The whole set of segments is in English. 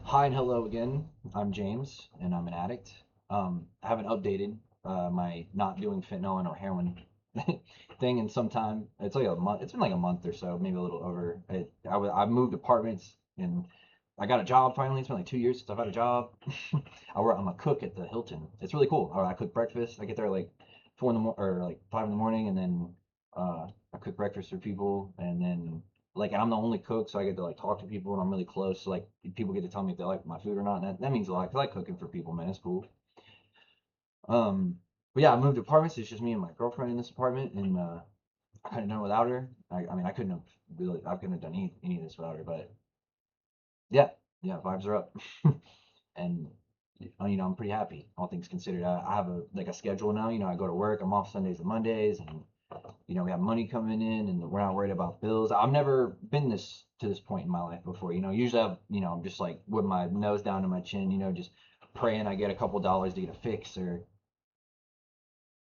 Hi and hello again. I'm James, and I'm an addict. I haven't updated my not doing fentanyl or heroin thing in some time. It's like a month. It's been like a month or so, maybe a little over. I moved apartments and I got a job finally. It's been like 2 years since I've had a job. I'm a cook at the Hilton. It's really cool. I cook breakfast. I get there like 4 in the or like 5 in the morning, and then I cook breakfast for people, and then and I'm the only cook, so I get to like talk to people, and I'm really close. So like people get to tell me if they like my food or not. And that means a lot because I like cooking for people, man. It's cool. Um, but yeah, I moved apartments. It's just me and my girlfriend in this apartment, and I couldn't have done it without her. I mean, I couldn't have done any of this without her. But yeah, yeah, vibes are up, and I'm pretty happy, all things considered. I have a schedule now. I go to work. I'm off Sundays and Mondays, and we have money coming in, and we're not worried about bills. I've never been this point in my life before. Usually I'm just like with my nose down to my chin, just praying I get a couple dollars to get a fix or,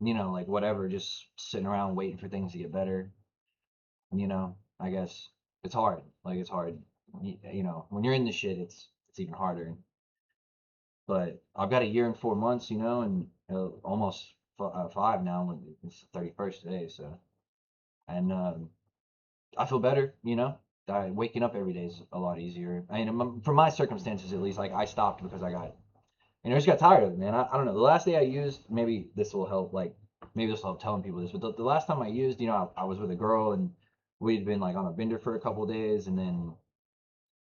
like whatever, just sitting around waiting for things to get better. I guess it's hard. Like it's hard. When you're in the shit, it's even harder. But I've got a year and 4 months, and almost five now. It's the 31st today, so and I feel better, waking up every day is a lot easier. I mean, for my circumstances at least, like I stopped because I just got tired of it, man. I don't know. The last day I used, maybe this will help telling people this, but the last time I used, I was with a girl and we'd been like on a bender for a couple of days, and then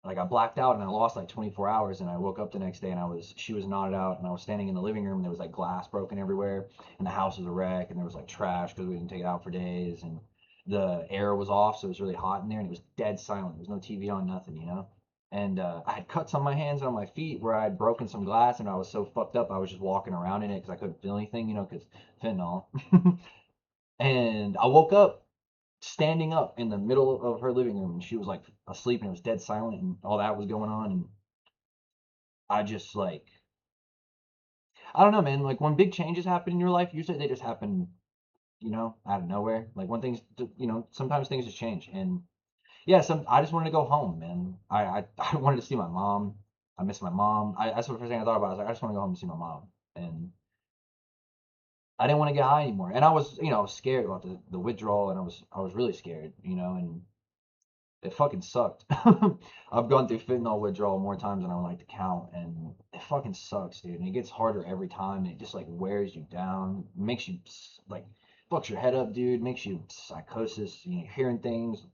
like I blacked out and I lost like 24 hours, and I woke up the next day and she was nodded out, and I was standing in the living room and there was like glass broken everywhere, and the house was a wreck, and there was like trash because we didn't take it out for days, and the air was off, so it was really hot in there, and it was dead silent. There was no TV on, nothing. And I had cuts on my hands and on my feet where I had broken some glass, and I was so fucked up I was just walking around in it because I couldn't feel anything, because fentanyl. And I woke up standing up in the middle of her living room, and she was like asleep, and it was dead silent, and all that was going on, and I just like I don't know, man. Like when big changes happen in your life, usually they just happen, out of nowhere. Like when sometimes things just change, and yeah, I just wanted to go home, man. I wanted to see my mom. I miss my mom. That's the first thing I thought about. I was like, I just want to go home and see my mom, and I didn't want to get high anymore. And I was, I was scared about the withdrawal, and I was really scared, and it fucking sucked. I've gone through fentanyl withdrawal more times than I would like to count, and it fucking sucks, dude. And it gets harder every time, and it just like wears you down, makes you like fucks your head up, dude. Makes you psychosis. You're hearing things.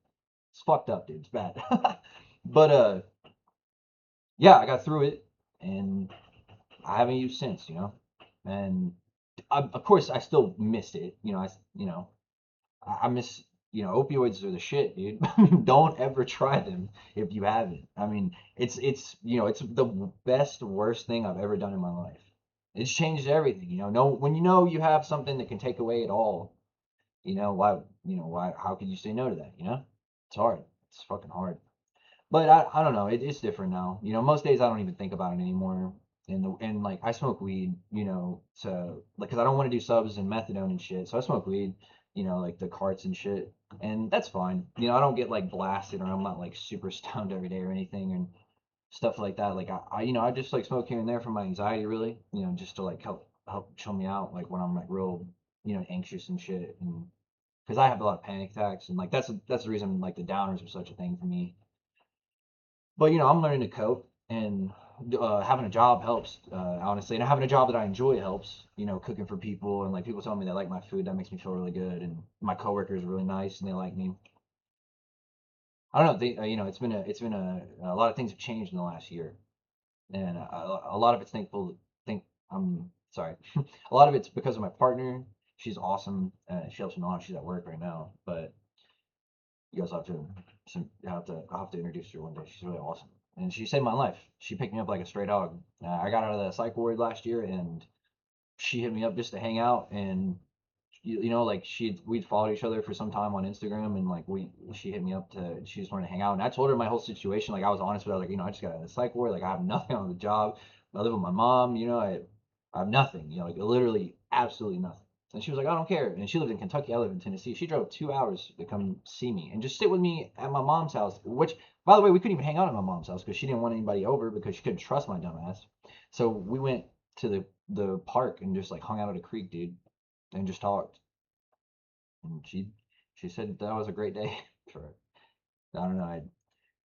It's fucked up, dude. It's bad. But yeah, I got through it, and I haven't used since, And of course, I still miss it. I miss, opioids are the shit, dude. Don't ever try them if you haven't. I mean, it's the best, worst thing I've ever done in my life. It's changed everything, No, when you have something that can take away it all, why, how could you say no to that? It's hard. It's fucking hard. But I don't know. It's different now. Most days I don't even think about it anymore. And like I smoke weed, to like, cause I don't want to do subs and methadone and shit. So I smoke weed, like the carts and shit, and that's fine. I don't get like blasted, or I'm not like super stoned every day or anything and stuff like that. Like I just like smoke here and there for my anxiety, really. Just to like help chill me out, like when I'm like real, anxious and shit, and because I have a lot of panic attacks, and like that's the reason like the downers are such a thing for me. But I'm learning to cope, and having a job helps, honestly. And having a job that I enjoy helps. Cooking for people, and like people telling me they like my food, that makes me feel really good. And my coworkers are really nice and they like me. I don't know. It's been a lot of things have changed in the last year, and a lot of it's thankful. Think I'm sorry. A lot of it's because of my partner. She's awesome. She helps me a lot. She's at work right now, but you guys I'll have to introduce her one day. She's really awesome, and she saved my life. She picked me up like a stray dog. I got out of the psych ward last year, and she hit me up just to hang out, and like we'd followed each other for some time on Instagram, and like she hit me up to she just wanted to hang out, and I told her my whole situation. Like I was honest with her, like I just got out of the psych ward, like I have nothing on the job. I live with my mom, I have nothing, like literally absolutely nothing. And she was like, I don't care. And she lived in Kentucky. I live in Tennessee. She drove 2 hours to come see me and just sit with me at my mom's house, which, by the way, we couldn't even hang out at my mom's house because she didn't want anybody over because she couldn't trust my dumb ass. So we went to the park and just like hung out at a creek, dude, and just talked. And she said that was a great day for her. I don't know.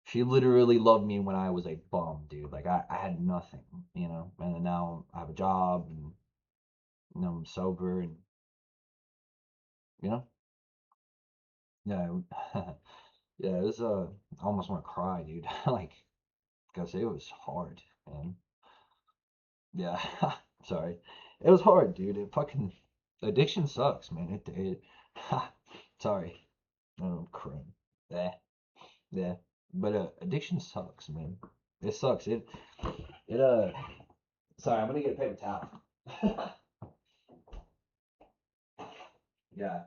She literally loved me when I was a bum, dude. Like I had nothing, and then now I have a job and I'm sober and you know, yeah, yeah. It was I almost want to cry, dude. Like, cause it was hard, man. Yeah, sorry. It was hard, dude. It fucking addiction sucks, man. It sorry. I'm crying. Yeah, yeah. But addiction sucks, man. It sucks. It. Sorry, I'm gonna get a paper towel. Yeah,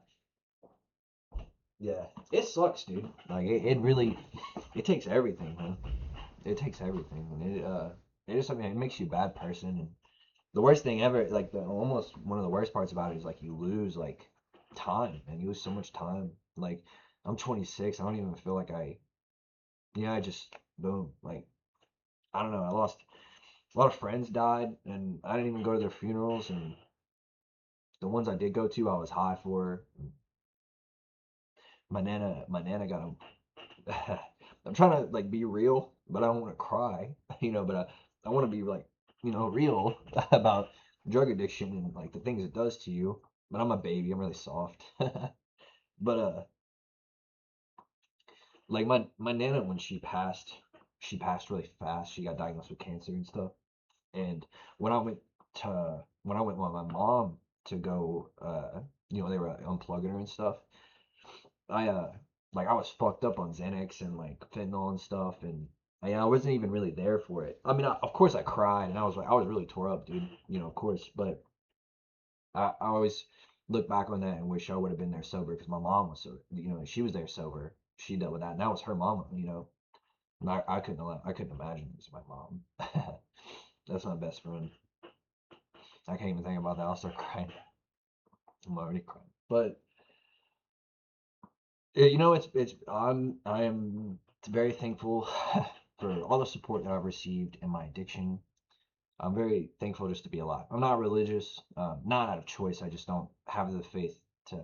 yeah. It sucks, dude. Like it really, it takes everything, man. It takes everything, and it is something. It makes you a bad person, and the worst thing ever, like the almost one of the worst parts about it is like you lose like time, and you lose so much time. Like I'm 26, I don't even feel like yeah, I just boom, like I don't know. I lost a lot of friends died, and I didn't even go to their funerals, and the ones I did go to, I was high for. My nana got a. I'm trying to like be real, but I don't want to cry, But I want to be like, real about drug addiction and like the things it does to you. But I'm a baby. I'm really soft. But like my nana when she passed really fast. She got diagnosed with cancer and stuff. And when I went when I went with my mom to go, they were unplugging her and stuff. I like I was fucked up on Xanax and like fentanyl and stuff, and I wasn't even really there for it. I mean, of course I cried and I was really tore up, dude. Of course, but I always look back on that and wish I would have been there sober because my mom was so, she was there sober. She dealt with that, and that was her mama. And I couldn't imagine it was my mom. That's my best friend. I can't even think about that. I'll start crying. I'm already crying. But I am very thankful for all the support that I've received in my addiction. I'm very thankful just to be alive. I'm not religious, not out of choice. I just don't have the faith to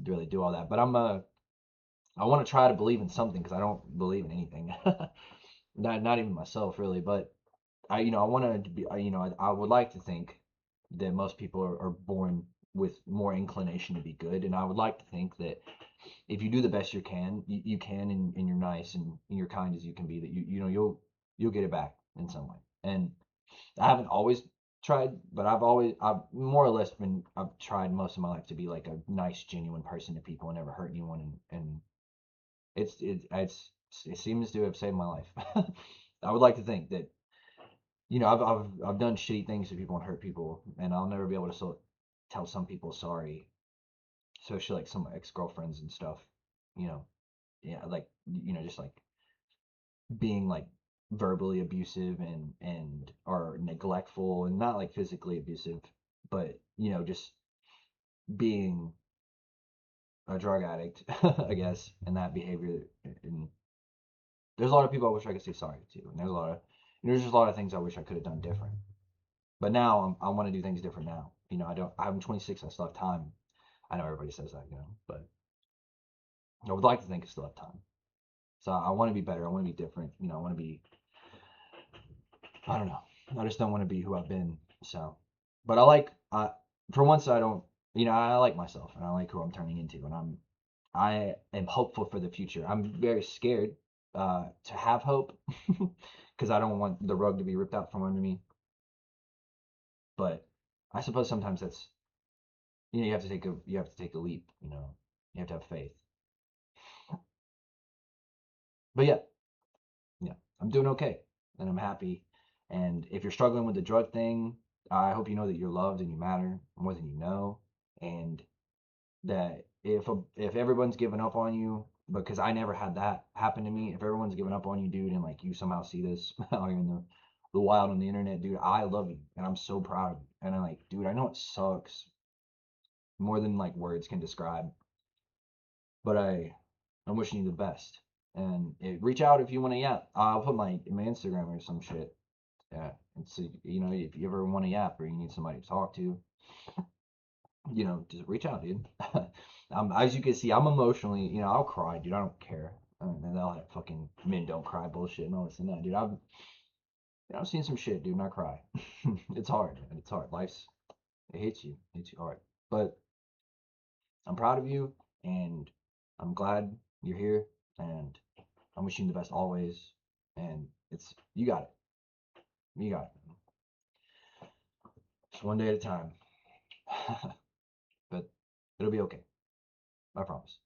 really do all that. But I want to try to believe in something because I don't believe in anything. Not even myself really. But I want to be. I would like to think that most people are born with more inclination to be good, and I would like to think that if you do the best you can, and you're nice and you're kind as you can be, that you'll get it back in some way. And I haven't always tried, but I've more or less I've tried most of my life to be like a nice, genuine person to people and never hurt anyone, and it seems to have saved my life. I would like to think that I've done shitty things to people and hurt people, and I'll never be able to tell some people sorry, especially like some ex-girlfriends and stuff. You know, yeah, like just like being like verbally abusive and or neglectful, and not like physically abusive, but just being a drug addict, I guess, and that behavior. And there's a lot of people I wish I could say sorry to, and there's just a lot of things I wish I could have done different. But now I want to do things different now. I'm 26. I still have time. I know everybody says that, but I would like to think I still have time. So I want to be better. I want to be different. I want to be. I don't know. I just don't want to be who I've been. So, but for once I don't. I like myself and I like who I'm turning into, and I am hopeful for the future. I'm very scared to have hope because I don't want the rug to be ripped out from under me. But I suppose sometimes that's you have to take a leap. You have to have faith. But yeah, yeah, I'm doing okay and I'm happy. And if you're struggling with the drug thing, I hope you know that you're loved and you matter more than you know. And that if everyone's giving up on you, because I never had that happen to me, if everyone's giving up on you, dude, and like you somehow see this out here in the wild on the internet, dude, I love you and I'm so proud of you. And I'm like, dude, I know it sucks, more than like words can describe. But I'm wishing you the best. And reach out if you want to yap. I'll put my Instagram or some shit. Yeah, and so if you ever want to yap or you need somebody to talk to, just reach out, dude. As you can see, I'm emotionally, I'll cry, dude. I don't care. And all that fucking men don't cry bullshit and all this and that, dude. I've seen some shit, dude, and I cry. It's hard, man. It's hard. It hits you hard. But I'm proud of you, and I'm glad you're here, and I'm wishing you the best always. And you got it. You got it, man. Just one day at a time. But it'll be okay. I promise.